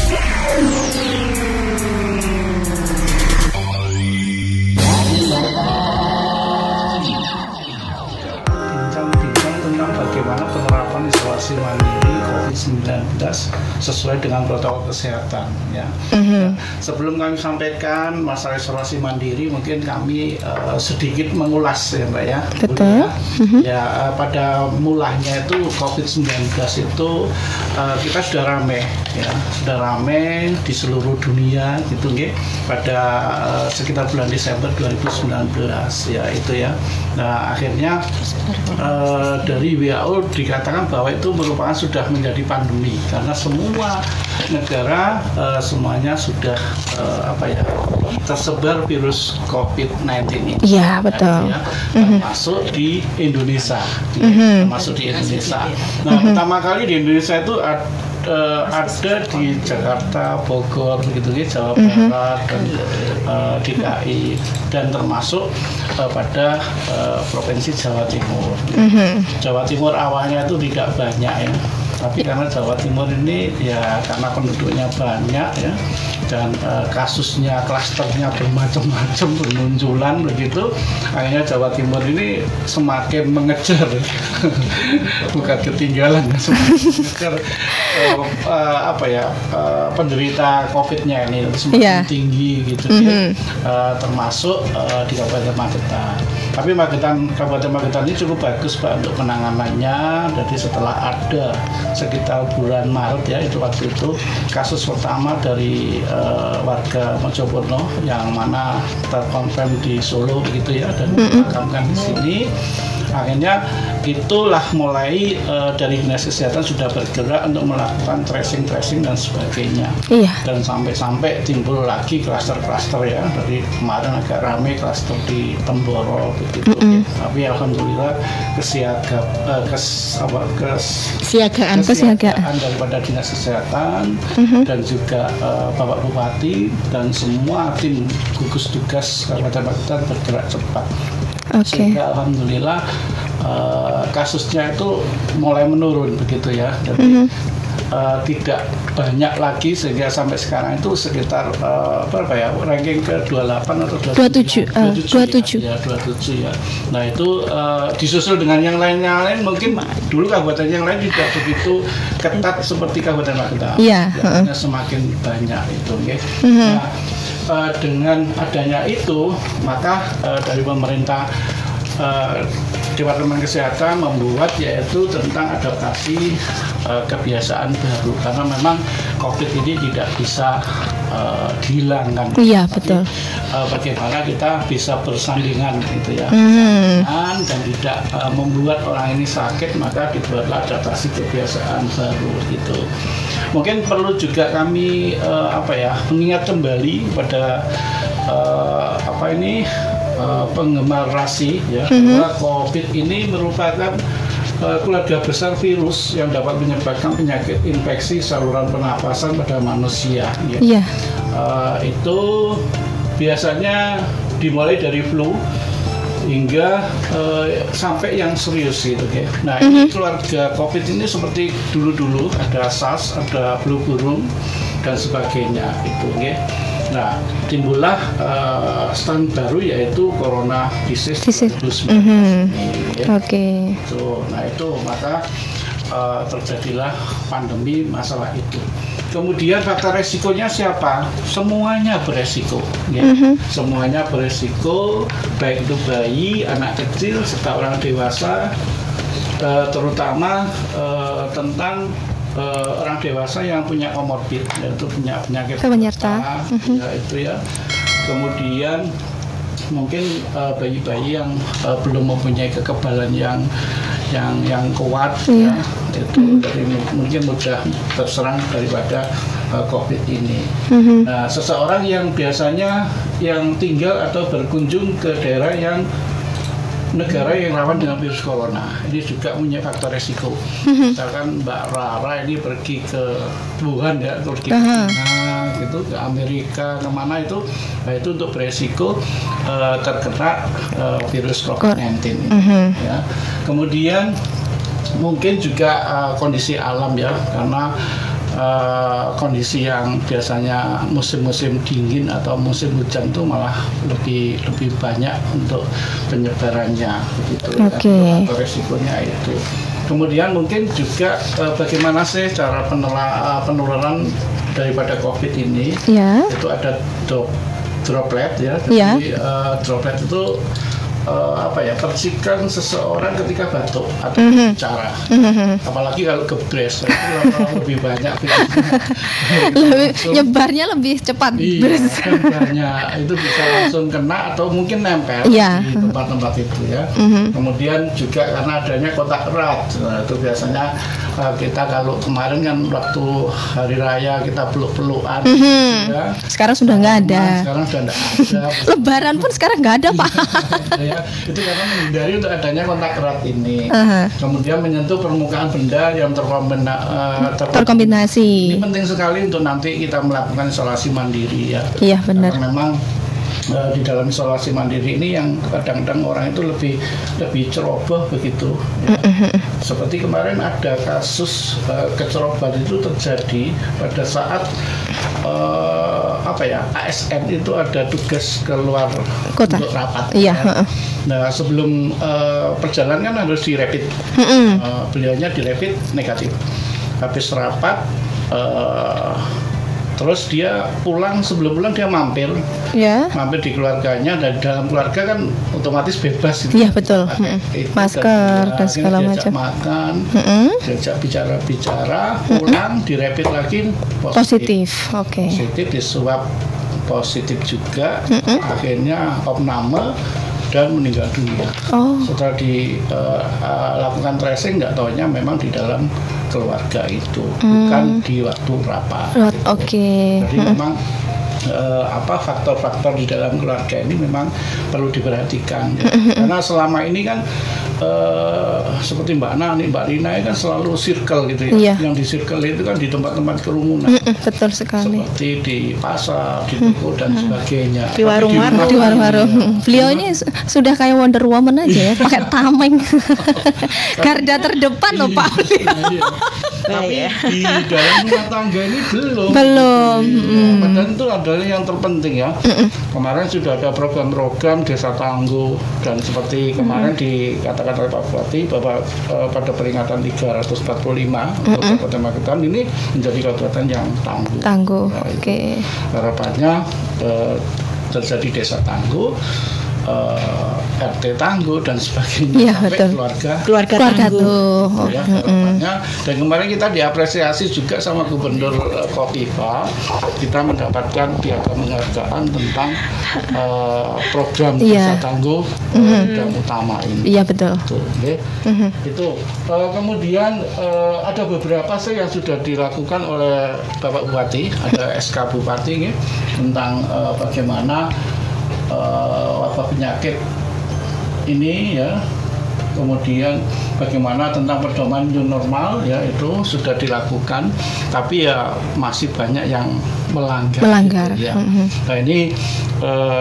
Bincang-bincang tentang bagaimana penerapan isolasi mandiri COVID-19 sesuai dengan protokol kesehatan ya. Sebelum kami sampaikan masalah isolasi mandiri, mungkin kami sedikit mengulas ya Mbak ya. Betul. Ya, pada mulanya itu COVID-19 itu kita sudah rame ya, sudah rame di seluruh dunia gitu nggih. Pada sekitar bulan Desember 2019 ya itu ya. Nah, akhirnya dari WHO dikatakan bahwa itu merupakan sudah menjadi pandemi karena semua negara semuanya sudah tersebar virus COVID-19 ini. Iya, betul. Ya, termasuk di Indonesia. Termasuk di Indonesia. Nah, pertama kali di Indonesia itu ada di Jakarta, Bogor, begitu ya, Jawa Barat, dan DKI, dan termasuk pada provinsi Jawa Timur. Jawa Timur awalnya itu tidak banyak ya, tapi karena Jawa Timur ini ya karena penduduknya banyak ya, dan kasusnya, klasternya bermacam-macam, bermunculan begitu, akhirnya Jawa Timur ini semakin mengejar, bukan ketinggalan, semakin mengejar penderita COVID-nya ini semakin tinggi gitu ya, termasuk di Kabupaten Magetan. Tapi Kabupaten Magetan ini cukup bagus Pak untuk penanganannya. Jadi setelah ada sekitar bulan Maret ya, itu waktu itu kasus pertama dari warga Mojokerto yang mana terkonfirm di Solo gitu ya, dan dimakamkan di sini. Akhirnya itulah mulai dari Dinas Kesehatan sudah bergerak untuk melakukan tracing dan sebagainya. Dan sampai timbul lagi klaster-klaster ya. Dari kemarin agak ramai klaster di Temboro begitu. Tapi alhamdulillah kesiagaan daripada Dinas Kesehatan dan juga Bapak Bupati dan semua tim gugus tugas Kabupaten Magetan bergerak cepat. Sehingga alhamdulillah kasusnya itu mulai menurun begitu ya. Jadi tidak banyak lagi sehingga sampai sekarang itu sekitar berapa ya, ranking ke 28 atau 27 ya. Nah itu disusul dengan yang lain mungkin dulu kabupaten yang lain tidak begitu ketat seperti Kabupaten Magetan. Hanya semakin banyak itu ya. Nah, dengan adanya itu maka dari pemerintah Departemen Kesehatan membuat yaitu tentang adaptasi kebiasaan baru, karena memang COVID ini tidak bisa dihilangkan. Iya, betul. Bagaimana kita bisa bersandingan gitu ya, dan tidak membuat orang ini sakit, maka dibuatlah adaptasi kebiasaan baru gitu. Mungkin perlu juga kami mengingat kembali pada penggemar rasi ya, bahwa COVID ini merupakan keluarga besar virus yang dapat menyebabkan penyakit infeksi saluran pernapasan pada manusia ya. Itu biasanya dimulai dari flu hingga sampai yang serius gitu ya. Nah, ini keluarga COVID ini seperti dulu ada SARS, ada flu burung dan sebagainya itu ya. Nah, timbullah strain baru yaitu Corona Disease 2019 ini. Ya. Nah itu maka terjadilah pandemi masalah itu. Kemudian faktor resikonya siapa? Semuanya beresiko, ya. Semuanya beresiko, baik itu bayi, anak kecil, serta orang dewasa, terutama tentang orang dewasa yang punya komorbid, yaitu punya penyakit penyerta, ya itu ya. Kemudian mungkin bayi-bayi yang belum mempunyai kekebalan yang kuat, ya, itu dari mungkin mudah terserang daripada COVID ini. Nah, seseorang yang biasanya yang tinggal atau berkunjung ke daerah yang negara yang rawan dengan virus corona, ini juga punya faktor resiko. Misalkan Mbak Rara ini pergi ke Wuhan ya, pergi ke China gitu, ke Amerika, kemana itu, nah itu untuk beresiko terkena virus COVID-19 ini. Ya. Kemudian mungkin juga kondisi alam ya, karena kondisi yang biasanya musim-musim dingin atau musim hujan itu malah lebih banyak untuk penyebarannya begitu. Oke. Resikonya itu. Kemudian mungkin juga bagaimana sih cara penularan daripada COVID ini? Ya. Itu ada droplet ya. Ya. Jadi droplet itu percikan seseorang ketika batuk atau bicara, apalagi kalau gebres itu lebih banyak nyebarnya lebih cepat. Iya, nyebarnya itu bisa langsung kena atau mungkin nempel di tempat-tempat itu ya. Kemudian juga karena adanya kontak erat, nah, itu biasanya kita kalau kemarin kan waktu hari raya kita peluk-pelukan, ya. Sekarang sudah nggak ada. Sekarang sudah nggak ada. Lebaran pun sekarang nggak ada, Pak. Ya, itu karena menghindari untuk adanya kontak erat ini. Kemudian menyentuh permukaan benda yang terkombinasi. Ini penting sekali untuk nanti kita melakukan isolasi mandiri ya. Iya, benar. Karena memang di dalam isolasi mandiri ini yang kadang-kadang orang itu lebih ceroboh begitu. Ya. Seperti kemarin ada kasus kecerobohan itu terjadi pada saat ASN itu ada tugas keluar kota untuk rapat. Iya. Ya. Nah sebelum perjalanan kan harus dirapid. Beliaunya dirapid negatif. Habis rapat. Terus dia pulang, sebelum pulang dia mampir di keluarganya, dan dalam keluarga kan otomatis bebas gitu. Iya betul. Masker dan segala macam. Makan, diajak bicara, pulang dirapid lagi positif. Oke. Positif, diswab positif juga, akhirnya opname dan meninggal dunia. Setelah dilakukan tracing, nggak taunya memang di dalam keluarga itu, bukan di waktu rapat. Oke. Jadi memang faktor-faktor di dalam keluarga ini memang perlu diperhatikan. Ya. Karena selama ini kan seperti Mbak Rina kan selalu circle gitu ya. Yang di circle itu kan di tempat-tempat kerumunan. Betul sekali. Seperti di pasar, di toko dan sebagainya. Di warung-warung. Beliau ini sudah kayak Wonder Woman aja ya, pakai tameng. Garda terdepan loh Pak. Tapi di dalam rumah tangga ini belum. Padahal itu adalah yang terpenting ya. Kemarin sudah ada program-program desa tangguh, dan seperti kemarin dikatakan oleh Pak Bupati bahwa pada peringatan 345 untuk Kabupaten Magetan ini menjadi kabupaten yang tangguh. Nah, Oke. Harapannya terjadi desa tangguh, RT tangguh dan sebagainya, sampai keluarga tangguh. Ya, harapannya. Dan kemarin kita diapresiasi juga sama Gubernur Kofifa, kita mendapatkan piagam penghargaan tentang program desa tangguh yang utama ini. Iya betul. Itu kemudian ada beberapa sih yang sudah dilakukan oleh Bapak Bupati, ada SK Bupati tentang bagaimana wabah penyakit ini ya, kemudian bagaimana tentang pedoman new normal ya, itu sudah dilakukan, tapi ya masih banyak yang melanggar. Gitu, ya. Nah ini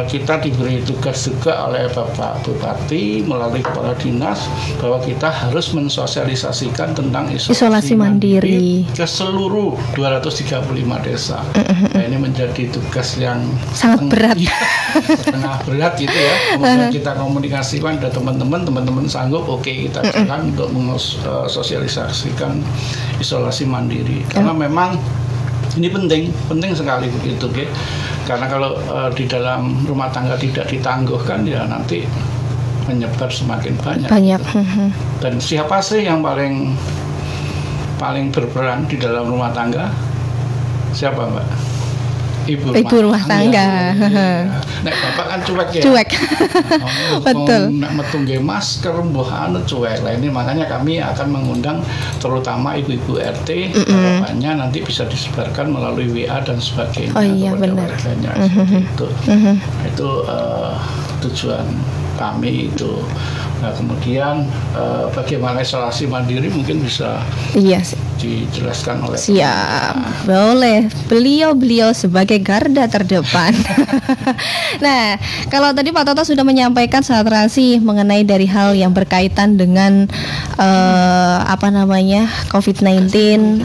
kita diberi tugas juga oleh Bapak Bupati melalui Kepala Dinas bahwa kita harus mensosialisasikan tentang isolasi mandiri ke seluruh 235 desa. Nah ini menjadi tugas yang sangat berat. Setengah berat gitu ya. Kemudian kita komunikasikan ke teman-teman sanggup, oke, kita jalan untuk mensosialisasikan isolasi mandiri. Karena memang ini penting sekali begitu, gitu. Karena kalau di dalam rumah tangga tidak ditangguhkan ya nanti menyebar semakin banyak. Dan siapa sih yang paling berperan di dalam rumah tangga? Siapa Mbak? Ibu rumah tangga. Nek bapak kan cuek ya. Betul. Nek metu nggih masker mbuh anu cuek. Lah ini makanya kami akan mengundang terutama ibu-ibu RT, harapannya nanti bisa disebarkan melalui WA dan sebagainya. Benar. Itu tujuan kami itu. Nah kemudian bagaimana isolasi mandiri mungkin bisa dijelaskan oleh Siap, boleh. Beliau sebagai garda terdepan. Nah, kalau tadi Pak Toto sudah menyampaikan saturasi mengenai dari hal yang berkaitan dengan COVID-19,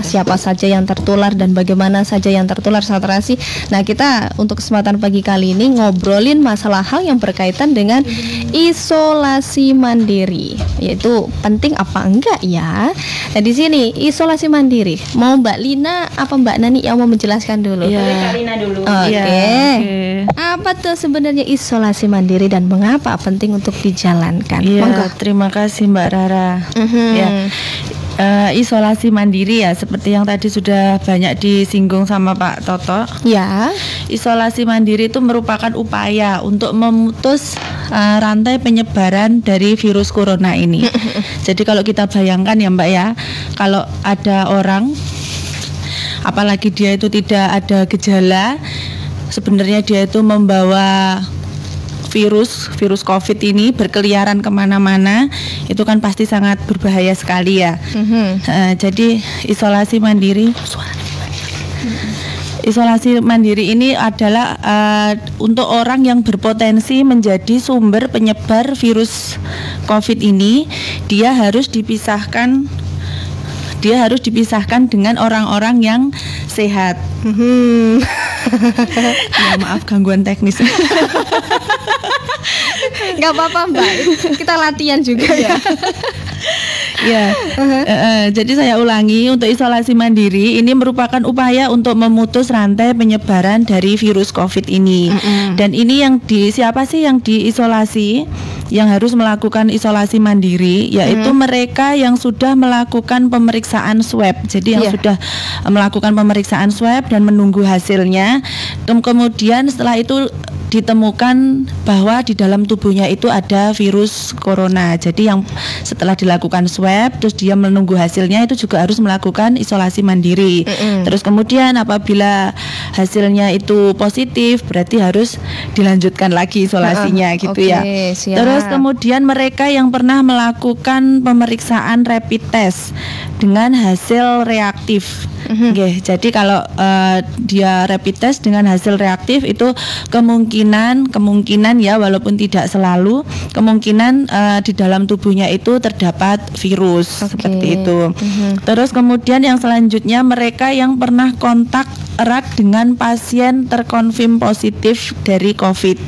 siapa saja yang tertular dan bagaimana saja yang tertular saturasi. Nah, kita untuk kesempatan pagi kali ini ngobrolin masalah hal yang berkaitan dengan isolasi mandiri, yaitu penting apa enggak ya. Nah, di sini isolasi mandiri, mau Mbak Lina apa Mbak Nani yang mau menjelaskan dulu? Kak Lina dulu. Oke. Apa tuh sebenarnya isolasi mandiri dan mengapa penting untuk dijalankan? Monggo. Terima kasih Mbak Rara. Isolasi mandiri ya, seperti yang tadi sudah banyak disinggung sama Pak Toto. Ya. Isolasi mandiri itu merupakan upaya untuk memutus rantai penyebaran dari virus corona ini. Jadi kalau kita bayangkan ya Mbak ya, kalau ada orang, apalagi dia itu tidak ada gejala, sebenarnya dia itu membawa virus COVID ini berkeliaran kemana-mana, itu kan pasti sangat berbahaya sekali ya. Jadi isolasi mandiri ini adalah untuk orang yang berpotensi menjadi sumber penyebar virus COVID ini, dia harus dipisahkan dengan orang-orang yang sehat. Ya, maaf gangguan teknis. Gak apa-apa Mbak, kita latihan juga ya. Jadi saya ulangi, untuk isolasi mandiri ini merupakan upaya untuk memutus rantai penyebaran dari virus COVID ini. Dan ini siapa sih yang diisolasi? Yang harus melakukan isolasi mandiri, yaitu mereka yang sudah melakukan pemeriksaan swab. Jadi yang sudah melakukan pemeriksaan swab dan menunggu hasilnya. Kemudian setelah itu ditemukan bahwa di dalam tubuhnya itu ada virus corona. Jadi yang setelah dilakukan swab terus dia menunggu hasilnya, itu juga harus melakukan isolasi mandiri. Terus kemudian apabila hasilnya itu positif, berarti harus dilanjutkan lagi isolasinya gitu ya. Siap. Terus kemudian mereka yang pernah melakukan pemeriksaan rapid test dengan hasil reaktif. Jadi kalau dia rapid test dengan hasil reaktif, itu kemungkinan ya, walaupun tidak selalu, kemungkinan di dalam tubuhnya itu terdapat virus seperti itu. Terus kemudian yang selanjutnya, mereka yang pernah kontak erat dengan pasien terkonfirm positif dari COVID.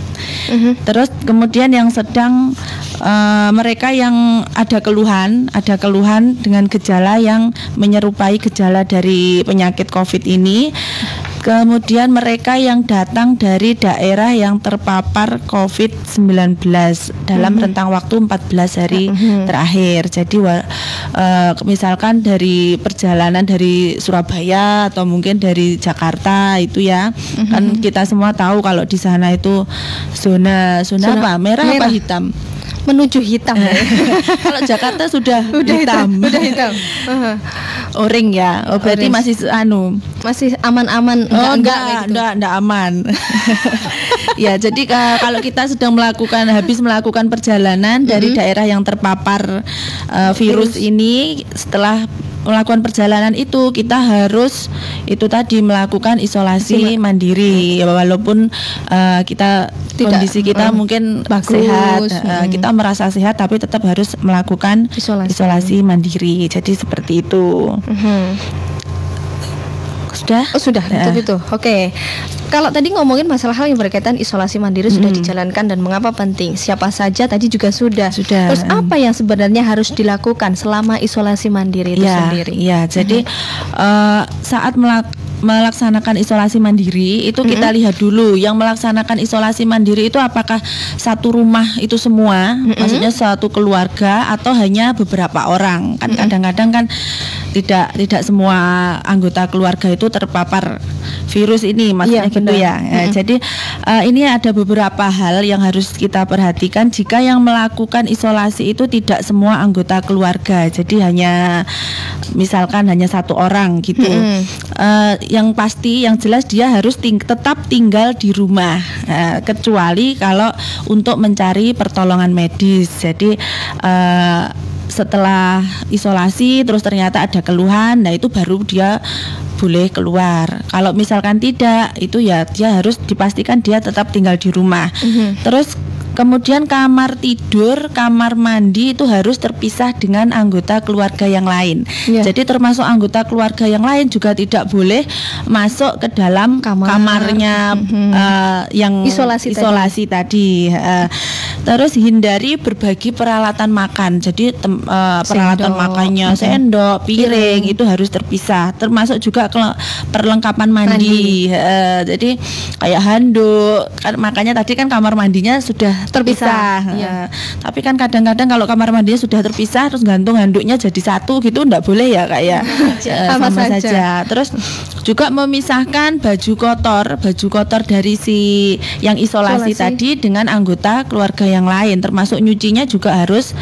Terus kemudian yang sedang mereka yang ada keluhan dengan gejala yang menyerupai gejala dari penyakit COVID ini. Kemudian mereka yang datang dari daerah yang terpapar COVID-19 dalam rentang waktu 14 hari terakhir. Jadi misalkan dari perjalanan dari Surabaya atau mungkin dari Jakarta itu ya. Kan kita semua tahu kalau di sana itu zona apa? Merah apa hitam? Menuju hitam. Kalau Jakarta sudah hitam. Udah hitam. Orange ya. Oh, berarti masih masih aman-aman. Enggak aman. Ya, jadi kalau kita sedang habis melakukan perjalanan dari daerah yang terpapar virus ini, setelah melakukan perjalanan itu kita harus melakukan isolasi mandiri, walaupun kondisi kita mungkin bagus, sehat, kita merasa sehat, tapi tetap harus melakukan isolasi mandiri. Jadi seperti itu. Sudah itu. Oke. Kalau tadi ngomongin masalah hal yang berkaitan isolasi mandiri sudah dijalankan dan mengapa penting, siapa saja tadi juga sudah. Terus apa yang sebenarnya harus dilakukan selama isolasi mandiri itu sendiri? Ya, jadi saat melaksanakan isolasi mandiri itu kita lihat dulu yang melaksanakan isolasi mandiri itu apakah satu rumah itu semua, maksudnya satu keluarga atau hanya beberapa orang. Kan kadang-kadang kan tidak semua anggota keluarga itu terpapar virus ini, maksudnya gitu ya. Jadi ini ada beberapa hal yang harus kita perhatikan jika yang melakukan isolasi itu tidak semua anggota keluarga. Jadi misalkan hanya satu orang gitu. Yang pasti, yang jelas dia harus tetap tinggal di rumah, kecuali kalau untuk mencari pertolongan medis. Jadi setelah isolasi terus ternyata ada keluhan, nah itu baru dia boleh keluar. Kalau misalkan tidak, itu ya dia harus dipastikan dia tetap tinggal di rumah. Terus kemudian kamar tidur, kamar mandi itu harus terpisah dengan anggota keluarga yang lain. Jadi termasuk anggota keluarga yang lain juga tidak boleh masuk ke dalam kamarnya yang isolasi tadi. Terus hindari berbagi peralatan makan. Jadi peralatan makannya sendok, piring itu harus terpisah. Termasuk juga perlengkapan mandi. Jadi kayak handuk. Makanya tadi kan kamar mandinya sudah terpisah. Tapi kan kadang-kadang kalau kamar mandinya sudah terpisah terus gantung handuknya jadi satu gitu enggak boleh ya kayak sama saja. Terus juga memisahkan baju kotor dari si yang isolasi tadi dengan anggota keluarga yang lain, termasuk nyucinya juga harus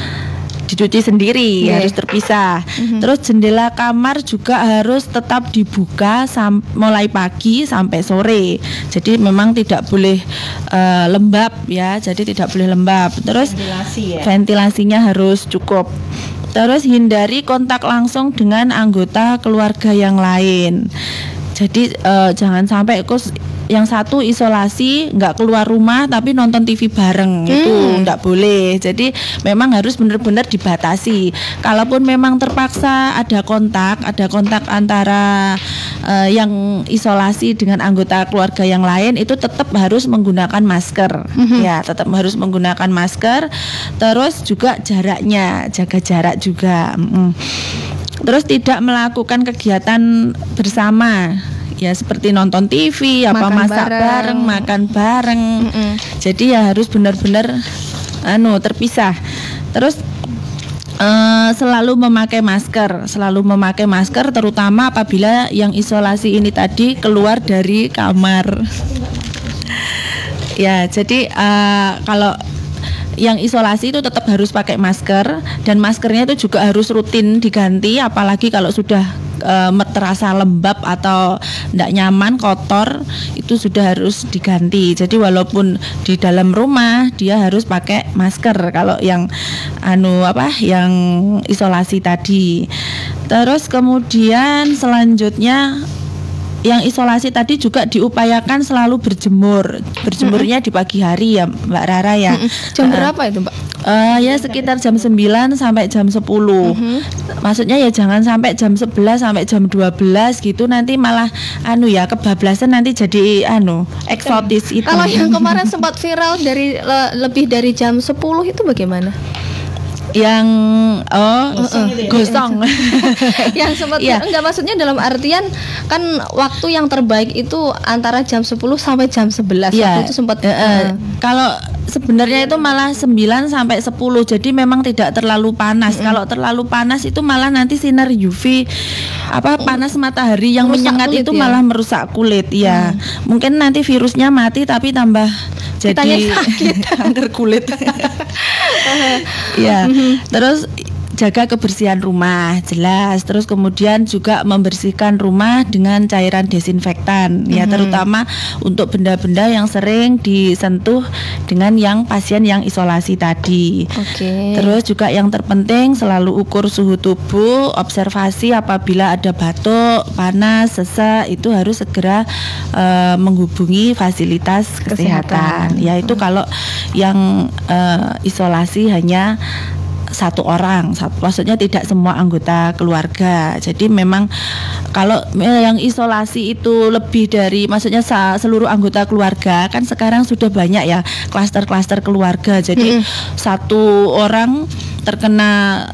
dicuci sendiri, harus terpisah. Terus jendela kamar juga harus tetap dibuka mulai pagi sampai sore. Jadi memang tidak boleh lembab ya. Jadi tidak boleh lembab. Terus ventilasinya harus cukup. Terus hindari kontak langsung dengan anggota keluarga yang lain. Jadi jangan sampai yang satu isolasi nggak keluar rumah tapi nonton TV bareng, itu nggak boleh. Jadi memang harus benar-benar dibatasi. Kalaupun memang terpaksa ada kontak antara yang isolasi dengan anggota keluarga yang lain, itu tetap harus menggunakan masker. Ya, tetap harus menggunakan masker. Terus juga jaraknya, jaga jarak juga. Terus tidak melakukan kegiatan bersama. Ya seperti nonton TV, masak bareng, makan bareng. Jadi ya harus benar-benar terpisah. Terus selalu memakai masker terutama apabila yang isolasi ini tadi keluar dari kamar. Ya, jadi kalau yang isolasi itu tetap harus pakai masker, dan maskernya itu juga harus rutin diganti, apalagi kalau sudah terasa lembab atau tidak nyaman, kotor, itu sudah harus diganti. Jadi walaupun di dalam rumah dia harus pakai masker kalau yang yang isolasi tadi. Terus kemudian selanjutnya yang isolasi tadi juga diupayakan selalu berjemurnya di pagi hari ya Mbak Rara ya. Jam berapa itu Mbak? Ya sekitar jam 9 sampai jam 10. Maksudnya ya jangan sampai jam 11 sampai jam 12 gitu, nanti malah kebablasan, nanti jadi eksotis itu. Kalau yang kemarin sempat viral dari lebih dari jam 10 itu bagaimana? Yang gosong yang sempat enggak, maksudnya dalam artian kan waktu yang terbaik itu antara jam 10 sampai jam 11 waktu itu sempat kalau sebenarnya itu malah 9 sampai 10, jadi memang tidak terlalu panas. Kalau terlalu panas itu malah nanti sinar UV panas matahari yang menyengat itu malah merusak kulit ya. Mungkin nanti virusnya mati tapi tambah jadi kanker kulit. Ya. Terus jaga kebersihan rumah, jelas. Terus kemudian juga membersihkan rumah dengan cairan desinfektan, ya, terutama untuk benda-benda yang sering disentuh dengan yang pasien yang isolasi tadi. Terus juga yang terpenting selalu ukur suhu tubuh, observasi apabila ada batuk, panas, sesak, itu harus segera menghubungi fasilitas kesehatan. Yaitu kalau yang isolasi hanya satu orang, maksudnya tidak semua anggota keluarga. Jadi memang kalau yang isolasi itu lebih dari, maksudnya seluruh anggota keluarga, kan sekarang sudah banyak ya klaster-klaster keluarga. Jadi satu orang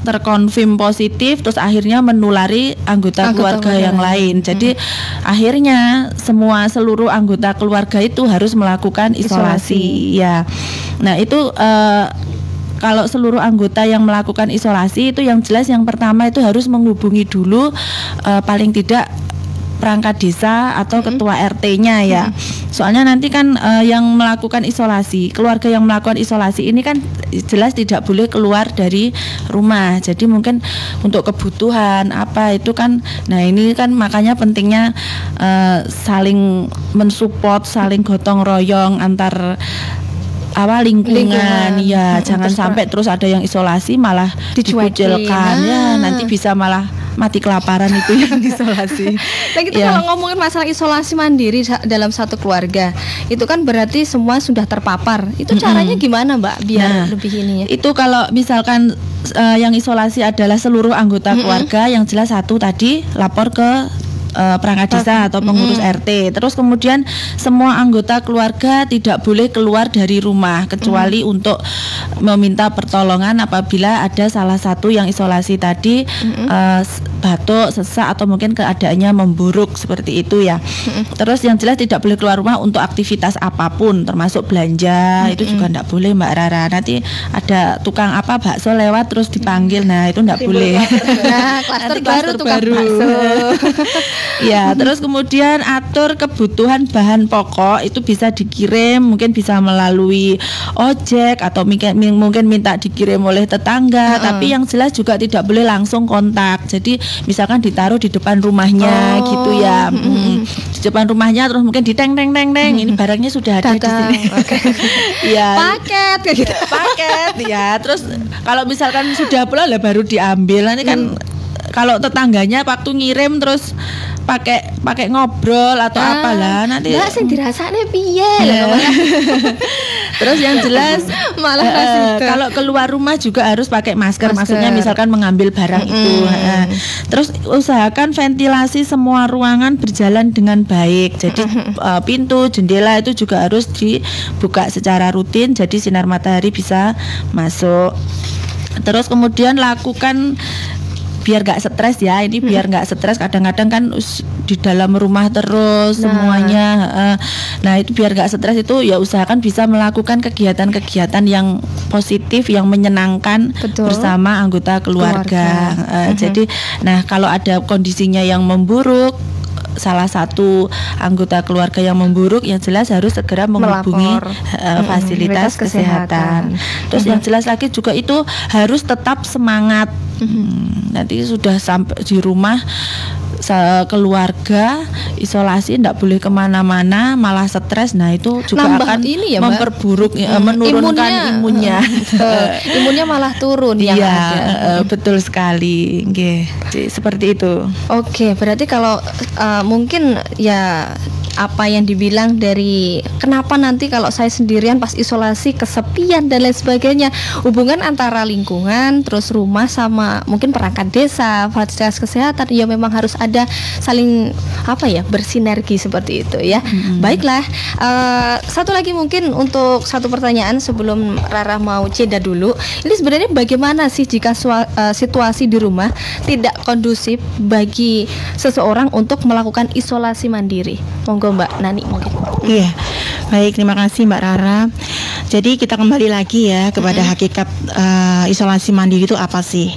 terkonfirm positif, terus akhirnya menulari anggota keluarga yang lain. Jadi akhirnya seluruh anggota keluarga itu harus melakukan isolasi. Ya, nah itu kalau seluruh anggota yang melakukan isolasi itu yang jelas yang pertama itu harus menghubungi dulu paling tidak perangkat desa atau ketua RT-nya ya. Soalnya nanti kan yang melakukan isolasi, keluarga yang melakukan isolasi ini kan jelas tidak boleh keluar dari rumah. Jadi mungkin untuk kebutuhan apa itu kan, nah ini kan makanya pentingnya saling mensupport, saling gotong royong antar lingkungan. Ya, jangan sampai terus ada yang isolasi malah dikucilkan. Ya, nanti bisa malah mati kelaparan itu yang isolasi. Nah, kita kalau ngomongin masalah isolasi mandiri dalam satu keluarga, itu kan berarti semua sudah terpapar. Itu caranya gimana, Mbak, biar lebih ini ya? Itu kalau misalkan yang isolasi adalah seluruh anggota keluarga, yang jelas satu tadi lapor ke perangkat desa atau pengurus RT. Terus kemudian semua anggota keluarga tidak boleh keluar dari rumah kecuali untuk meminta pertolongan apabila ada salah satu yang isolasi tadi batuk, sesak atau mungkin keadaannya memburuk seperti itu ya. Terus yang jelas tidak boleh keluar rumah untuk aktivitas apapun termasuk belanja. Itu juga tidak boleh, Mbak Rara. Nanti ada tukang bakso lewat terus dipanggil. Nah, itu tidak boleh. Nah, klaster baru tukang bakso. Ya, terus kemudian atur kebutuhan bahan pokok itu bisa dikirim, mungkin bisa melalui ojek atau mungkin minta dikirim oleh tetangga, tapi yang jelas juga tidak boleh langsung kontak. Jadi misalkan ditaruh di depan rumahnya gitu ya. Di depan rumahnya terus mungkin diteng ini barangnya sudah ada di sini. Ya. Paket kayak gitu. Paket ya. Terus kalau misalkan sudah pulang lah baru diambil. Nanti kan kalau tetangganya waktu ngirim terus pakai ngobrol atau apalah nanti enggak sing dirasane piye Terus yang jelas malah kalau keluar rumah juga harus pakai masker. Maksudnya misalkan mengambil barang itu. Terus usahakan ventilasi semua ruangan berjalan dengan baik. Jadi pintu, jendela itu juga harus dibuka secara rutin jadi sinar matahari bisa masuk. Terus kemudian lakukan biar nggak stres ya, ini biar nggak stres. Kadang-kadang kan di dalam rumah terus semuanya. Nah itu biar nggak stres itu ya usahakan bisa melakukan kegiatan-kegiatan yang positif, yang menyenangkan bersama anggota keluarga. Jadi, nah kalau ada kondisinya yang memburuk, salah satu anggota keluarga yang memburuk, yang jelas harus segera menghubungi fasilitas kesehatan. Terus yang jelas lagi juga itu harus tetap semangat. Nanti sudah sampai di rumah keluarga isolasi tidak boleh kemana-mana malah stres. Nah itu juga akan ini ya, memperburuk menurunkan imunnya. Imunnya malah turun. Betul sekali. Seperti itu. Oke, berarti kalau mungkin ya apa yang dibilang dari kenapa nanti kalau saya sendirian pas isolasi kesepian dan lain sebagainya, hubungan antara lingkungan terus rumah sama mungkin perangkat desa, fasilitas kesehatan ya memang harus ada saling bersinergi seperti itu ya. Baiklah, satu lagi mungkin untuk satu pertanyaan sebelum Rara mau jeda dulu. Ini sebenarnya bagaimana sih jika situasi di rumah tidak kondusif bagi seseorang untuk melakukan isolasi mandiri? Monggo Mbak Nani mungkin. Iya, baik, terima kasih Mbak Rara. Jadi kita kembali lagi ya kepada hakikat isolasi mandiri itu apa sih?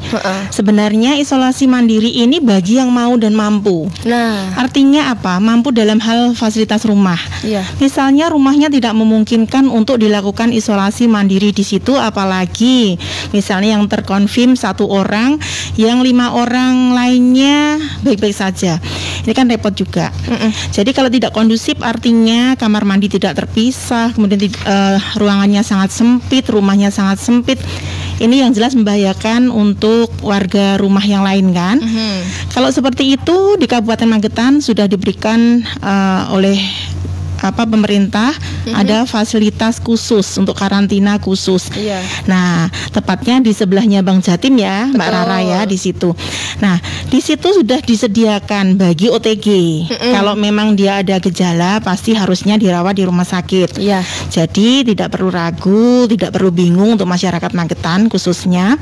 Sebenarnya isolasi mandiri ini bagi yang mau dan mampu. Nah, artinya apa? Mampu dalam hal fasilitas rumah. Misalnya rumahnya tidak memungkinkan untuk dilakukan isolasi mandiri di situ, apalagi misalnya yang terkonfirm 1 orang, yang 5 orang lainnya baik-baik saja. Ini kan repot juga. Jadi kalau tidak kondusif artinya kamar mandi tidak terpisah, kemudian ruangannya sangat sempit, rumahnya sangat sempit. Ini yang jelas membahayakan untuk warga rumah yang lain kan. Kalau seperti itu di Kabupaten Magetan sudah diberikan oleh pemerintah ada fasilitas khusus untuk karantina khusus. Nah, tepatnya di sebelahnya Bank Jatim ya, Mbak Rara ya di situ. Nah, di situ sudah disediakan bagi OTG. Kalau memang dia ada gejala pasti harusnya dirawat di rumah sakit. Jadi tidak perlu ragu, tidak perlu bingung untuk masyarakat Magetan khususnya.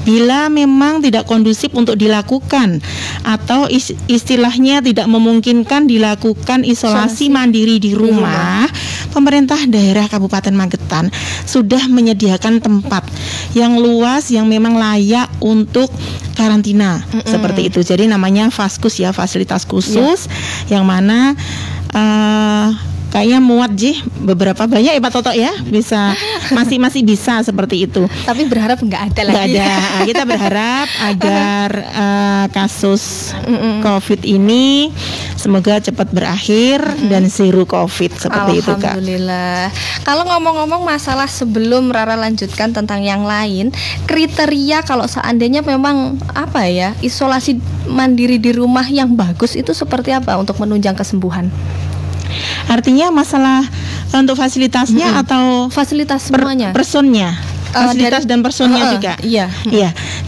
Bila memang tidak kondusif untuk dilakukan atau istilahnya tidak memungkinkan dilakukan isolasi mandiri di rumah, pemerintah daerah Kabupaten Magetan sudah menyediakan tempat yang luas yang memang layak untuk karantina seperti itu. Jadi namanya Faskus ya, fasilitas khusus yang mana kayaknya muat beberapa banyak ya Pak Toto ya, bisa masih bisa seperti itu. Tapi berharap nggak ada lagi. Nggak ada. Kita berharap agar kasus COVID ini semoga cepat berakhir dan zero COVID seperti itu Kak. Alhamdulillah. Kalau ngomong-ngomong masalah sebelum Rara lanjutkan tentang yang lain, kriteria kalau seandainya memang isolasi mandiri di rumah yang bagus itu seperti apa untuk menunjang kesembuhan? Artinya masalah untuk fasilitasnya atau fasilitas semuanya? Personnya. Fasilitas dan personnya juga. Iya.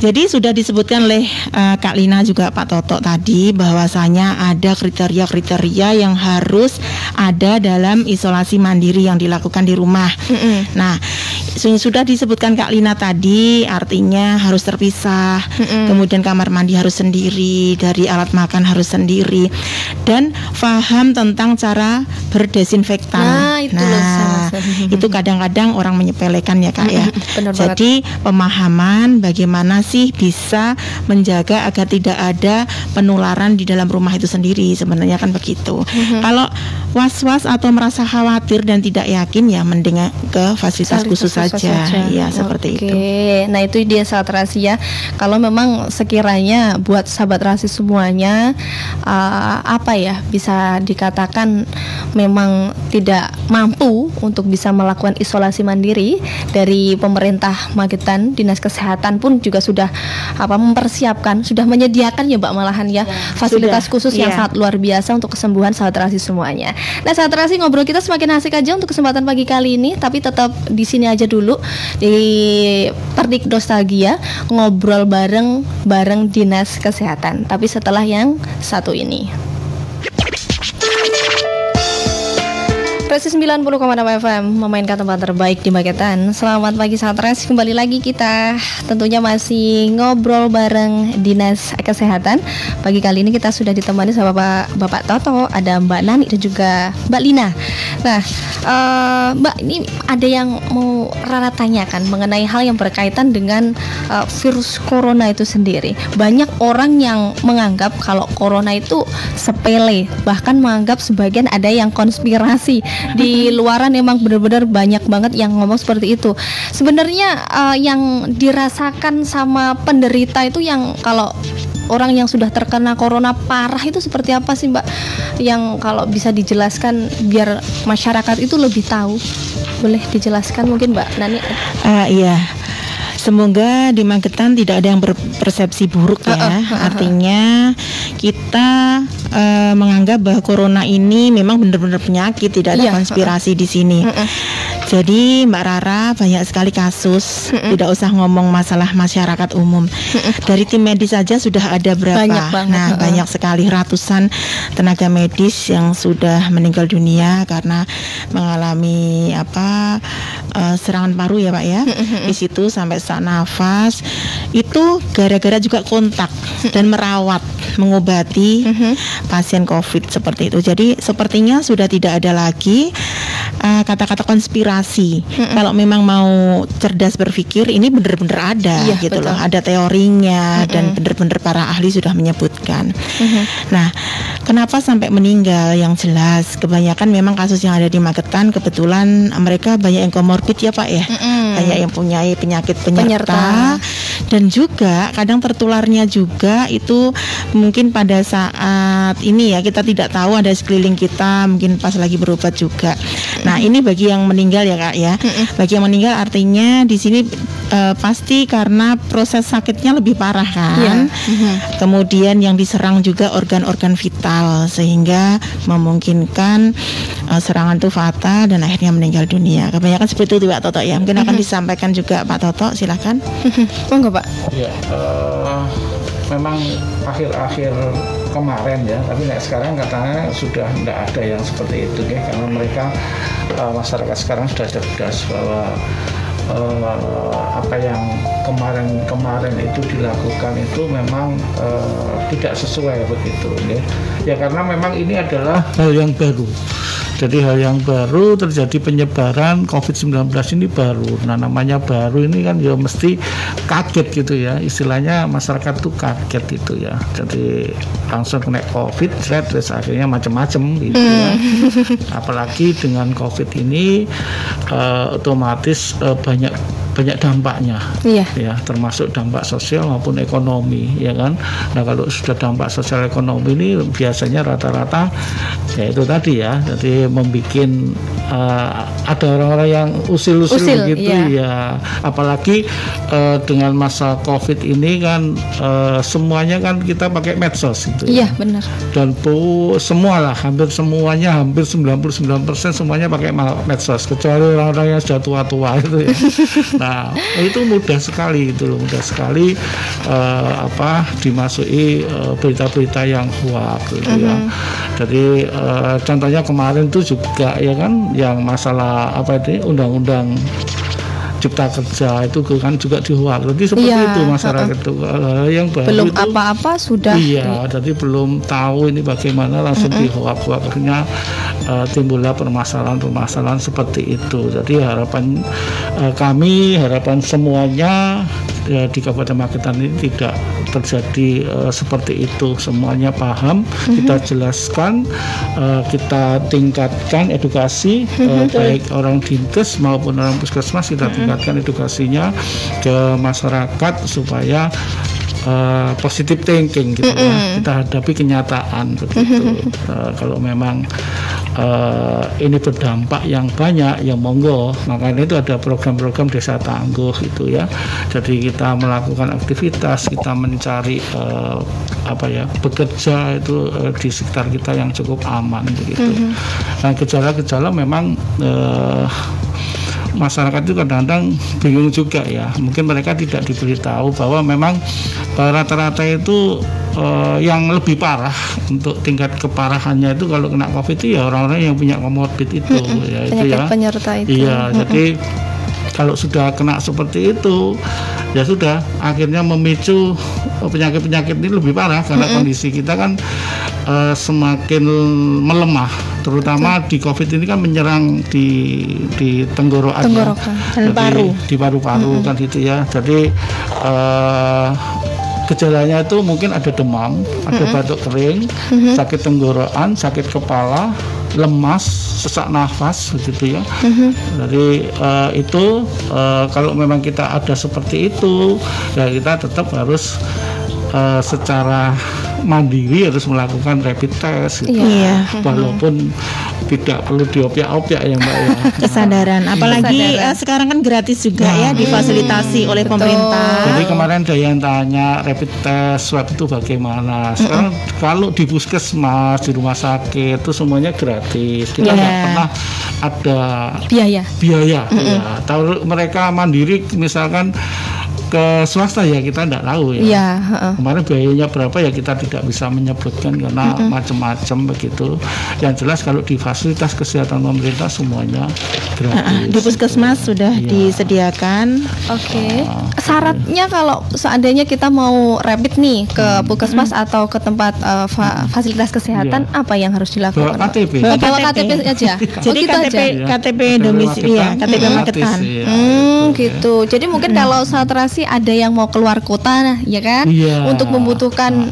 Jadi sudah disebutkan oleh Kak Lina juga Pak Toto tadi bahwasanya ada kriteria-kriteria yang harus ada dalam isolasi mandiri yang dilakukan di rumah. Nah, sudah disebutkan Kak Lina tadi, artinya harus terpisah. Kemudian kamar mandi harus sendiri, dari alat makan harus sendiri, dan paham tentang cara berdesinfektan. Itu kadang-kadang orang menyepelekan ya Kak ya. Jadi pemahaman bagaimana sih bisa menjaga agar tidak ada penularan di dalam rumah itu sendiri, sebenarnya kan begitu. Kalau was-was atau merasa khawatir dan tidak yakin ya mending ke fasilitas khusus saja. Ya seperti itu. Nah itu dia sahabat Rasi ya. Kalau memang sekiranya buat sahabat Rasi semuanya bisa dikatakan memang tidak mampu untuk bisa melakukan isolasi mandiri, dari pemerintah Magetan, Dinas Kesehatan pun juga sudah mempersiapkan, sudah menyediakan ya Mbak malahan ya fasilitas khusus yang sangat luar biasa untuk kesembuhan sahabat Rasi semuanya. Nah sahabat Rasi, ngobrol kita semakin asik aja untuk kesempatan pagi kali ini, tapi tetap di sini aja dulu di Perdik Nostalgia, ngobrol bareng Dinas Kesehatan. Tapi setelah yang satu ini. Presi 90,6 FM memainkan tempat terbaik di Magetan. Selamat pagi sahabat Res, kembali lagi kita tentunya masih ngobrol bareng Dinas Kesehatan. Pagi kali ini kita sudah ditemani sama Bapak Toto, ada Mbak Nani dan juga Mbak Lina. Nah Mbak, ini ada yang mau Rara tanyakan mengenai hal yang berkaitan dengan virus corona itu sendiri. Banyak orang yang menganggap kalau corona itu sepele, bahkan menganggap sebagian ada yang konspirasi. Di luaran memang benar-benar banyak banget yang ngomong seperti itu. Sebenarnya yang dirasakan sama penderita itu, yang kalau orang yang sudah terkena corona parah itu seperti apa sih Mbak? Yang kalau bisa dijelaskan biar masyarakat itu lebih tahu. Boleh dijelaskan mungkin Mbak Nani? Iya. Semoga di Magetan tidak ada yang berpersepsi buruk ya. Artinya kita menganggap bahwa corona ini memang benar-benar penyakit, tidak ada konspirasi di sini. Jadi Mbak Rara, banyak sekali kasus, tidak usah ngomong masalah masyarakat umum. Dari tim medis saja sudah ada berapa? Banyak sekali, ratusan tenaga medis yang sudah meninggal dunia karena mengalami serangan paru ya Pak ya. Di situ sampai sesak nafas. Itu gara-gara juga kontak dan merawat, mengobati pasien COVID seperti itu. Jadi sepertinya sudah tidak ada lagi kata-kata konspirasi. Kalau memang mau cerdas berpikir, ini benar-benar ada gitu loh. Ada teorinya dan benar-benar para ahli sudah menyebutkan. Nah, kenapa sampai meninggal? Yang jelas kebanyakan memang kasus yang ada di Magetan, kebetulan mereka banyak yang komorbid ya Pak ya. Banyak yang punya penyakit penyerta. Dan juga kadang tertularnya juga itu mungkin pada saat ini ya, kita tidak tahu, ada sekeliling kita mungkin pas lagi berobat juga. Nah ini bagi yang meninggal ya Kak ya. Bagi yang meninggal artinya di sini pasti karena proses sakitnya lebih parah kan. Kemudian yang diserang juga organ-organ vital sehingga memungkinkan serangan itu fatal dan akhirnya meninggal dunia. Kebanyakan seperti itu Pak Toto ya. Mungkin akan disampaikan juga Pak Toto, silakan. Monggo Pak. Ya, memang akhir-akhir kemarin ya, tapi sekarang katanya sudah tidak ada yang seperti itu ya, karena mereka masyarakat sekarang sudah cerdas bahwa apa yang kemarin itu dilakukan itu memang tidak sesuai begitu ya. Ya karena memang ini adalah hal yang baru. Jadi hal yang baru terjadi penyebaran COVID-19 ini baru. Nah, namanya baru ini kan ya mesti kaget gitu ya. Istilahnya masyarakat tuh kaget gitu ya. Jadi langsung kena COVID, terus akhirnya macam-macam gitu ya. Apalagi dengan COVID ini otomatis banyak dampaknya, ya, termasuk dampak sosial maupun ekonomi, ya kan. Nah, kalau sudah dampak sosial ekonomi ini biasanya rata-rata ya itu tadi ya, jadi membuat ada orang-orang yang usil-usil begitu ya. Apalagi dengan masa COVID ini kan semuanya kan kita pakai medsos gitu. Iya, benar. Dan semualah, hampir semuanya, hampir 99% semuanya pakai medsos, kecuali orang-orang yang sudah tua-tua itu ya. Nah, itu mudah sekali dimasuki berita-berita yang hoax gitu ya. Jadi contohnya kemarin tuh juga ya kan, yang masalah undang-undang Cipta Kerja itu kan juga dihoax. Jadi seperti itu masyarakat itu yang baru belum itu, apa-apa sudah. Iya, jadi belum tahu ini bagaimana langsung dihoax. Akhirnya timbullah permasalahan seperti itu. Jadi harapan kami, harapan semuanya ya, di Kabupaten Magetan ini tidak terjadi seperti itu. Semuanya paham, kita jelaskan, kita tingkatkan edukasi, baik orang dinkes maupun orang puskesmas, kita tingkatkan edukasinya ke masyarakat supaya positive thinking gitu ya. Kita hadapi kenyataan begitu. Kalau memang ini berdampak yang banyak, ya monggo. Makanya itu ada program-program desa tangguh gitu ya. Jadi kita melakukan aktivitas, kita mencari bekerja itu di sekitar kita yang cukup aman begitu. Nah, gejala-gejala memang masyarakat itu kadang-kadang bingung juga ya. Mungkin mereka tidak diberitahu bahwa memang rata-rata itu yang lebih parah untuk tingkat keparahannya itu kalau kena COVID itu ya orang-orang yang punya komorbid itu ya, itu ya. Penyerta itu. Iya, jadi kalau sudah kena seperti itu ya sudah akhirnya memicu penyakit-penyakit ini lebih parah karena kondisi kita kan semakin melemah, terutama di COVID ini kan menyerang di tenggorokan dan paru, di paru-paru kan gitu ya. Jadi gejalanya itu mungkin ada demam, ada batuk kering, sakit tenggorokan, sakit kepala, lemas, sesak nafas begitu ya. Jadi itu kalau memang kita ada seperti itu ya kita tetap harus secara mandiri harus melakukan rapid test gitu. Walaupun tidak perlu diopiak-opiak ya Mbak ya. Kesadaran, apalagi sekarang kan gratis juga ya, difasilitasi oleh pemerintah. Jadi kemarin ada yang tanya rapid test swab itu bagaimana. Sekarang kalau di puskesmas, di rumah sakit itu semuanya gratis. Kita nggak pernah ada biaya. Ya. Tahu mereka mandiri misalkan ke swasta ya kita tidak tahu ya. Kemarin biayanya berapa ya kita tidak bisa menyebutkan karena macam-macam begitu. Yang jelas kalau di fasilitas kesehatan pemerintah semuanya gratis. Di puskesmas sudah disediakan. Oke. Syaratnya kalau seandainya kita mau rapid nih ke puskesmas atau ke tempat fasilitas kesehatan, apa yang harus dilakukan? Bawa KTP. Bawa KTP aja. Jadi KTP domisili ya, KTP Magetan. Gitu. Jadi mungkin kalau saturasi ada yang mau keluar kota ya kan, untuk membutuhkan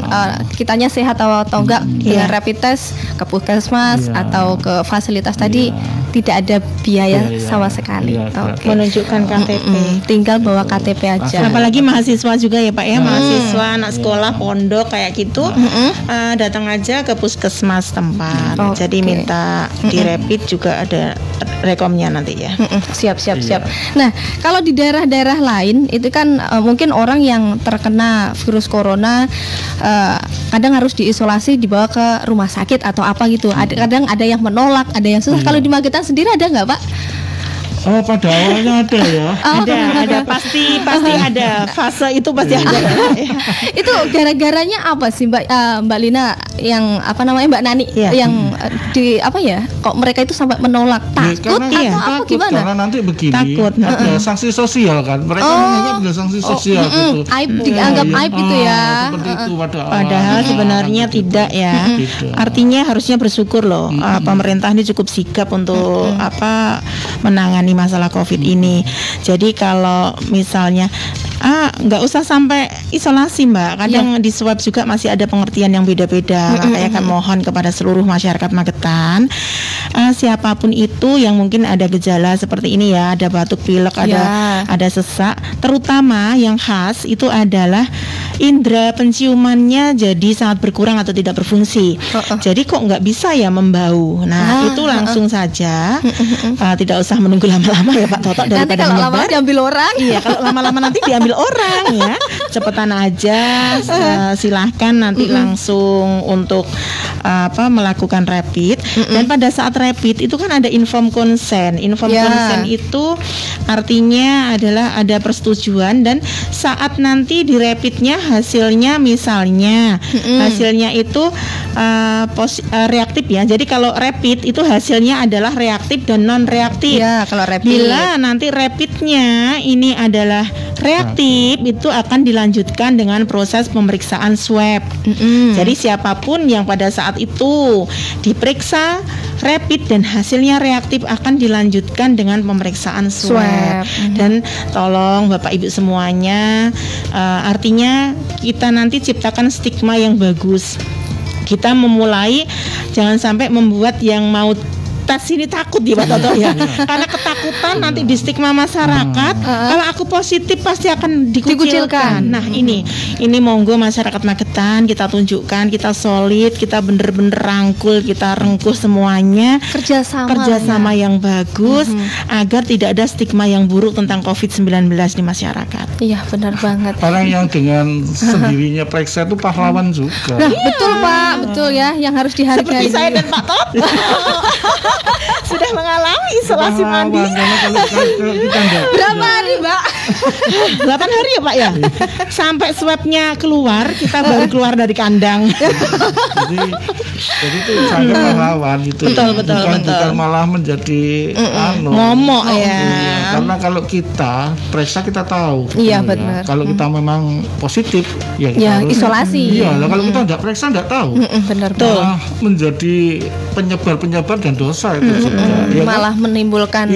kitanya sehat atau enggak dengan rapid test ke puskesmas atau ke fasilitas tadi tidak ada biaya sama sekali. Menunjukkan KTP, tinggal bawa KTP aja. Apalagi mahasiswa juga ya Pak ya, mahasiswa anak sekolah pondok kayak gitu, datang aja ke puskesmas tempat. Jadi minta di rapid juga ada rekomnya nanti ya. Siap. Nah, kalau di daerah-daerah lain itu kan mungkin orang yang terkena virus corona kadang harus diisolasi, dibawa ke rumah sakit atau apa gitu. Kadang ada yang menolak, ada yang susah. Kalau di Magetan sendiri ada nggak Pak? Oh, pada awalnya ada ya. Ada pasti ada fase itu pasti ada. Itu gara-garanya apa sih Mbak Lina yang Mbak Nani yang di kok mereka itu sampai menolak, takut atau gimana? Karena nanti begini, takut. Ada sanksi sosial kan. Mereka menganggap ada sanksi sosial gitu. Aib, dianggap aib gitu ya. Seperti itu padahal sebenarnya tidak ya. Artinya harusnya bersyukur loh. Pemerintah ini cukup sigap untuk menangani masalah COVID ini. Jadi kalau misalnya nggak usah sampai isolasi Mbak. Kadang di swab juga masih ada pengertian yang beda-beda. Makanya kan mohon kepada seluruh masyarakat Magetan, siapapun itu yang mungkin ada gejala seperti ini ya, ada batuk pilek, ada sesak, terutama yang khas itu adalah indera penciumannya jadi sangat berkurang atau tidak berfungsi. Jadi kok nggak bisa ya membau. Nah itu langsung saja, tidak usah menunggu lama-lama ya Pak Toto daripada nanti kalau lama diambil orang. Iya, kalau lama-lama nanti diambil orang ya. Cepetan aja, silahkan nanti langsung untuk melakukan rapid. Dan pada saat rapid itu kan ada inform consent. Consent itu artinya adalah ada persetujuan, dan saat nanti di rapidnya hasilnya misalnya hasilnya itu reaktif ya. Jadi kalau rapid itu hasilnya adalah reaktif dan non reaktif. Ya, kalau rapid. Bila nanti rapidnya ini adalah reaktif, itu akan dilanjutkan dengan proses pemeriksaan swab. Jadi siapapun yang pada saat itu diperiksa rapid dan hasilnya reaktif akan dilanjutkan dengan pemeriksaan swab. Dan tolong Bapak Ibu semuanya, artinya kita nanti ciptakan stigma yang bagus. Kita memulai, jangan sampai membuat yang mau tes ini takut ya Pak Toto ya. Karena ketakutan nanti di stigma masyarakat, kalau aku positif pasti akan dikucilkan. Nah ini monggo masyarakat Magetan kita tunjukkan kita solid, kita bener-bener rangkul, kita rengkuh semuanya, kerjasama yang bagus agar tidak ada stigma yang buruk tentang COVID-19 di masyarakat. Iya benar banget. Orang yang dengan sendirinya periksa itu pahlawan juga. Nah, betul Pak, betul ya, yang harus dihargai. Seperti saya dan Pak Toto. Sudah mengalami isolasi mandiri. Berapa hari Mbak? 8 hari ya Pak ya. Sampai swabnya keluar, kita baru keluar dari kandang. Jadi itu sangat pahlawan gitu. Betul. Bukan malah menjadi ngomong ya. Karena kalau kita periksa kita tahu. Iya benar. Kalau kita memang positif ya isolasi. Iya, kalau kita tidak periksa tidak tahu. Benar. Malah menjadi penyebar dan dosa itu. Malah menimbulkan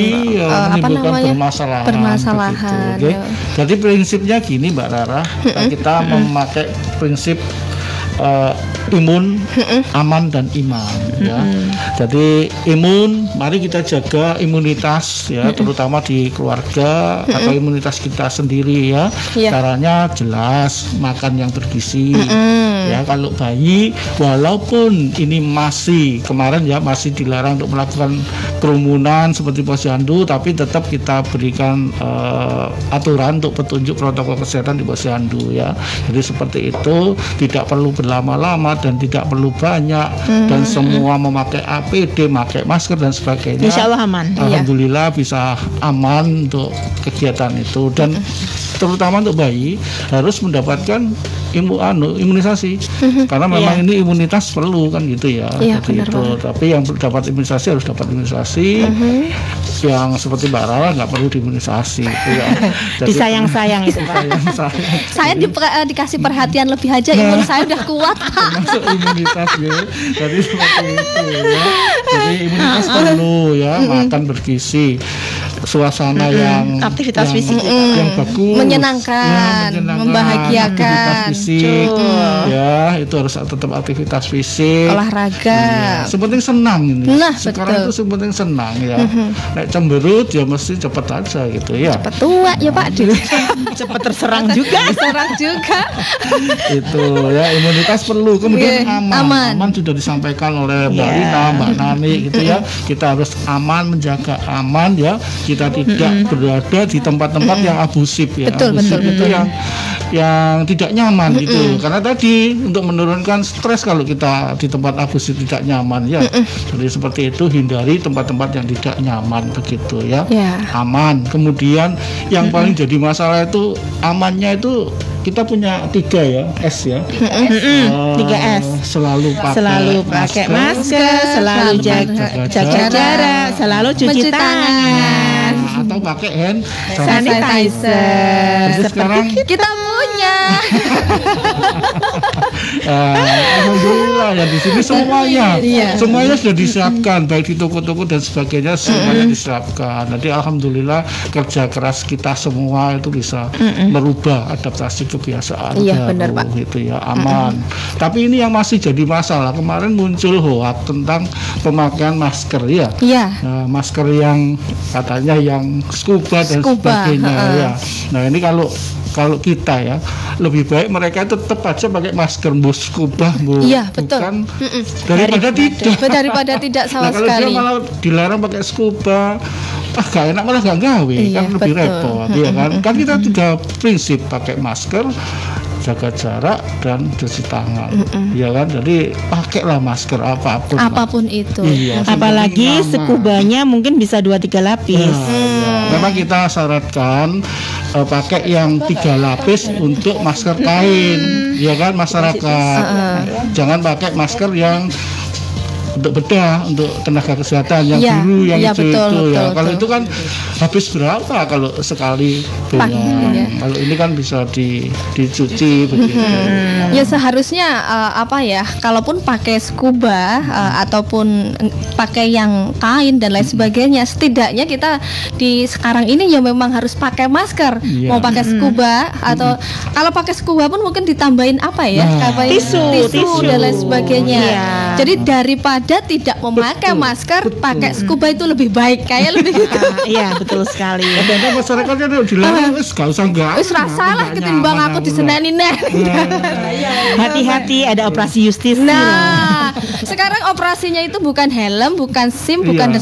permasalahan. Gitu. Jadi prinsipnya gini Mbak Rara, kita memakai prinsip imun, aman dan iman ya. Jadi imun, mari kita jaga imunitas ya, terutama di keluarga atau imunitas kita sendiri ya. Caranya jelas, makan yang bergizi. Ya, kalau bayi walaupun ini masih dilarang untuk melakukan kerumunan seperti posyandu, tapi tetap kita berikan aturan untuk petunjuk protokol kesehatan di posyandu ya. Jadi seperti itu, tidak perlu berlama-lama dan tidak perlu banyak, dan semua memakai APD, memakai masker dan sebagainya. Insya Allah aman. Alhamdulillah bisa aman untuk kegiatan itu, dan terutama untuk bayi harus mendapatkan imunisasi karena memang ini imunitas perlu kan gitu ya. Jadi itu. Tapi yang dapat imunisasi harus dapat imunisasi. Yang seperti Mbak Rara nggak perlu diimunisasi gitu ya. Jadi, disayang-sayang itu Pak. Saya dikasih perhatian lebih aja, imun saya udah kuat. Termasuk imunitas ya. Jadi seperti itu ya. Jadi imunitas perlu ya, makan bergizi, suasana yang aktivitas fisik yang bagus, menyenangkan, membahagiakan, fisik, ya itu harus tetap aktivitas fisik, olahraga. Sepenting senang ini. Betul. Sekarang itu sepenting senang ya. Nek cemberut ya mesti cepet aja gitu ya. Cepet tua ya Pak. Cepet terserang juga. Itu ya, imunitas perlu. Kemudian aman sudah disampaikan oleh Mbak Lina, Mbak Nani gitu ya. Kita harus aman, menjaga aman ya, kita tidak berada di tempat-tempat yang abusif ya. Abusif itu yang tidak nyaman gitu. Karena tadi untuk menurunkan stres kalau kita di tempat abusif tidak nyaman ya. Jadi seperti itu, hindari tempat-tempat yang tidak nyaman begitu ya. Aman. Kemudian yang paling jadi masalah itu amannya itu kita punya 3 ya, S ya. 3 S. Selalu pakai masker, selalu jaga jarak, selalu cuci tangan, atau pakai hand sanitizer. Sekarang kita punya. Alhamdulillah ya, di sini semuanya sudah disiapkan, baik di toko-toko dan sebagainya semuanya disiapkan. Nanti alhamdulillah kerja keras kita semua itu bisa merubah adaptasi kebiasaan benar, Pak. Gitu ya, aman. Tapi ini yang masih jadi masalah. Kemarin muncul hoax tentang pemakaian masker ya. Masker yang katanya yang scuba dan sebagainya ya. Nah, ini kalau kita ya lebih baik mereka tetap aja pakai masker scuba bukan daripada tidak sama kalau sekali. Dia malah dilarang pakai scuba, gak enak malah gak gawe kan lebih repot ya kan. Kan kita juga prinsip pakai masker, jaga jarak dan cuci tangan, ya kan. Jadi pakailah masker apapun itu. Apalagi skubanya mungkin bisa 2-3 lapis. Memang kita syaratkan pakai yang 3 lapis untuk masker kain, ya kan masyarakat. Jangan pakai masker yang untuk bedah, untuk tenaga kesehatan yang biru, yang hijau ya. Kalau itu kan habis berapa kalau sekali doang. Kalau ini kan bisa dicuci begitu. Ya seharusnya kalaupun pakai scuba ataupun pakai yang kain dan lain sebagainya, setidaknya kita di sekarang ini ya memang harus pakai masker. Mau pakai scuba atau kalau pakai scuba pun mungkin ditambahin tisu dan lain sebagainya. Jadi daripada tidak memakai masker, pakai scuba itu lebih baik, kayak lebih gitu. Iya, betul sekali. Kadang masyarakatnya dilarang, gak usah salah ketimbang aku diseneni Hati-hati, ada operasi justis. Nah, sekarang operasinya itu bukan helm, bukan SIM, bukan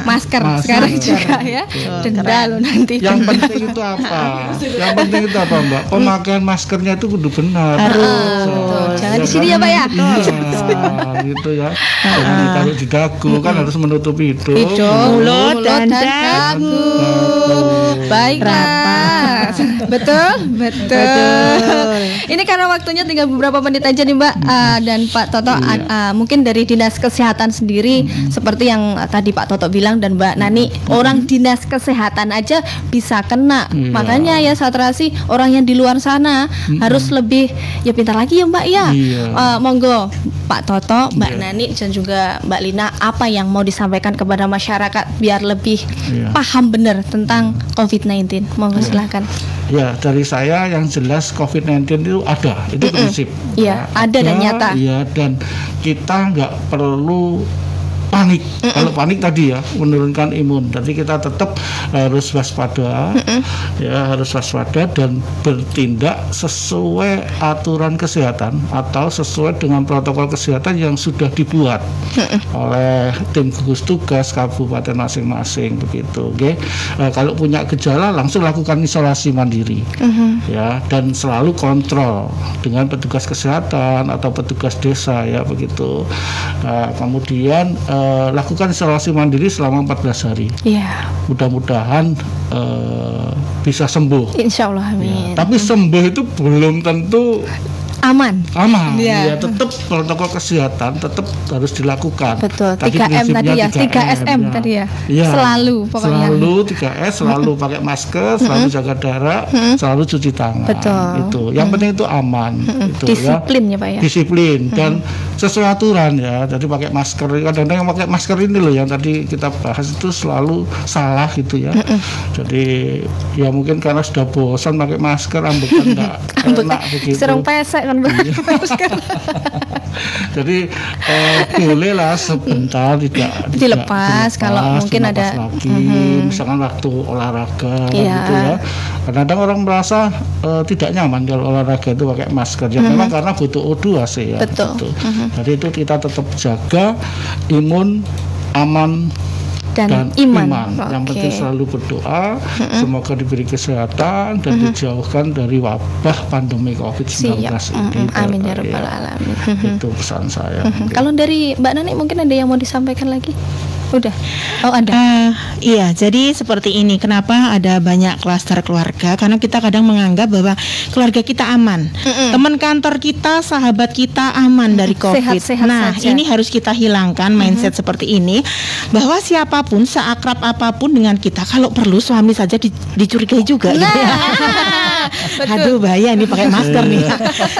masker sekarang juga ya. Denda lo nanti. Yang penting itu apa? Mbak? Pemakaian maskernya itu kudu benar. Jangan di sini ya, Pak ya. Gitu ya. Kalau di dagu kan harus menutupi hidung, mulut dan dagu. Baiklah. Betul. Ini karena waktunya tinggal beberapa menit aja nih, Mbak dan Pak Toto. Mungkin dari Dinas Kesehatan sendiri seperti yang tadi Pak Toto bilang dan Mbak Nani, orang Dinas Kesehatan aja bisa kena. Makanya ya satrasi, orang yang di luar sana harus lebih pintar lagi ya, Mbak ya. Monggo Pak Toto, Mbak Nani dan juga Mbak Lina, apa yang mau disampaikan kepada masyarakat biar lebih paham benar tentang COVID-19? Monggo silakan. Ya, dari saya yang jelas COVID-19 itu ada, itu prinsip. Ada dan nyata. Dan kita nggak perlu panik. Kalau panik tadi ya menurunkan imun. Jadi kita tetap harus waspada, harus waspada dan bertindak sesuai aturan kesehatan atau sesuai dengan protokol kesehatan yang sudah dibuat oleh tim gugus tugas kabupaten masing-masing begitu. Kalau punya gejala langsung lakukan isolasi mandiri, ya, dan selalu kontrol dengan petugas kesehatan atau petugas desa ya begitu. Kemudian lakukan isolasi mandiri selama 14 hari. Mudah-mudahan bisa sembuh. Insya Allah, amin. Tapi sembuh itu belum tentu aman. Ya, tetap protokol kesehatan tetap harus dilakukan. Betul. 3M tadi ya, 3SM tadi ya. Selalu pokoknya. Selalu 3S, selalu pakai masker, selalu jaga jarak, selalu cuci tangan. Betul. Itu. Yang penting itu aman. Itu, disiplin ya, Pak ya. Disiplin dan sesuai aturan ya. Jadi pakai masker. Kadang-kadang yang pakai masker ini loh yang tadi kita bahas itu selalu salah gitu ya. Jadi ya mungkin karena sudah bosan pakai masker, ambekan enggak enak begitu. Serung pesek kan. Jadi bolehlah sebentar tidak dilepas kalau mungkin ada lagi, misalkan waktu olahraga gitu ya. Kadang-kadang orang merasa tidak nyaman kalau olahraga itu pakai masker. Ya memang karena butuh O2 sih ya. Betul. Jadi itu kita tetap jaga imun, aman, dan iman. Yang penting selalu berdoa, semoga diberi kesehatan dan dijauhkan dari wabah pandemi COVID-19 ini. Amin ya rabbal alamin. Itu pesan saya. Kalau dari Mbak Nani mungkin ada yang mau disampaikan lagi? Udah. Oh, ada. Iya, jadi seperti ini. Kenapa ada banyak klaster keluarga? Karena kita kadang menganggap bahwa keluarga kita aman. Teman kantor kita, sahabat kita aman dari COVID. Sehat-sehat saja. Ini harus kita hilangkan mindset seperti ini, bahwa siapapun, seakrab apapun dengan kita, kalau perlu suami saja dicurigai juga. Gitu ya. Aduh, bahaya ini pakai masker nih.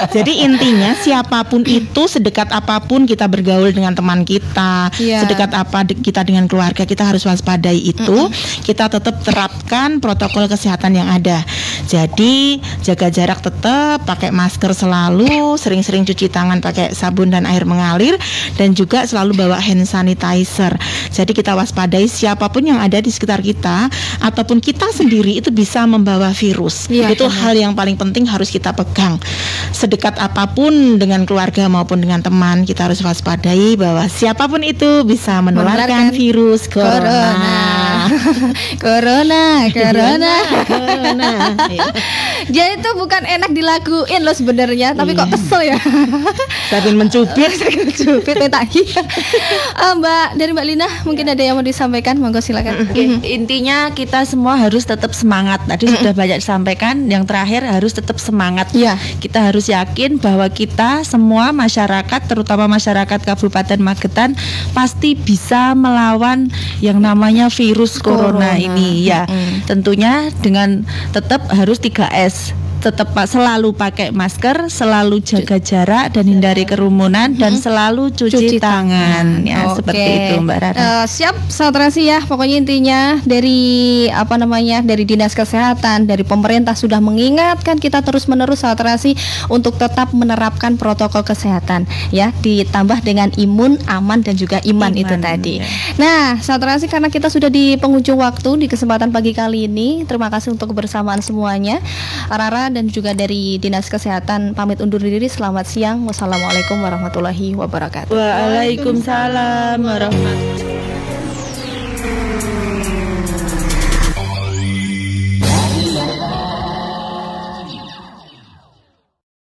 Jadi intinya siapapun itu, sedekat apapun kita bergaul dengan teman kita, sedekat apa kita dengan keluarga, kita harus waspadai itu. Kita tetap terapkan protokol kesehatan yang ada. Jadi jaga jarak tetap, pakai masker selalu, sering-sering cuci tangan pakai sabun dan air mengalir, dan juga selalu bawa hand sanitizer. Jadi kita waspadai siapapun yang ada di sekitar kita, ataupun kita sendiri itu bisa membawa virus. Itu hal yang paling penting harus kita pegang. Sedekat apapun dengan keluarga maupun dengan teman, kita harus waspadai bahwa siapapun itu bisa menularkan virus corona. Corona. Jadi itu bukan enak dilakuin loh sebenarnya, tapi kok kesel ya. Sambil mencubit tadi. Mbak, dari Mbak Lina mungkin ada yang mau disampaikan, monggo silakan. Intinya kita semua harus tetap semangat. Tadi sudah banyak disampaikan. Yang terakhir harus tetap semangat. Kita harus yakin bahwa kita semua masyarakat, terutama masyarakat Kabupaten Magetan, pasti bisa melawan yang namanya virus corona ini ya. Tentunya dengan tetap harus 3S. Tetap selalu pakai masker, selalu jaga jarak dan hindari kerumunan, dan selalu cuci tangan. Ya, seperti itu Mbak Rara. Siap, satrasi ya. Pokoknya intinya dari dari Dinas Kesehatan, dari pemerintah sudah mengingatkan kita terus-menerus satrasi untuk tetap menerapkan protokol kesehatan ya, ditambah dengan imun, aman dan juga iman itu tadi. Nah, satrasi, karena kita sudah di penghujung waktu di kesempatan pagi kali ini, terima kasih untuk kebersamaan semuanya. Rara dan juga dari Dinas Kesehatan pamit undur diri. Selamat siang. Wassalamualaikum warahmatullahi wabarakatuh. Waalaikumsalam warahmatullahi wabarakatuh.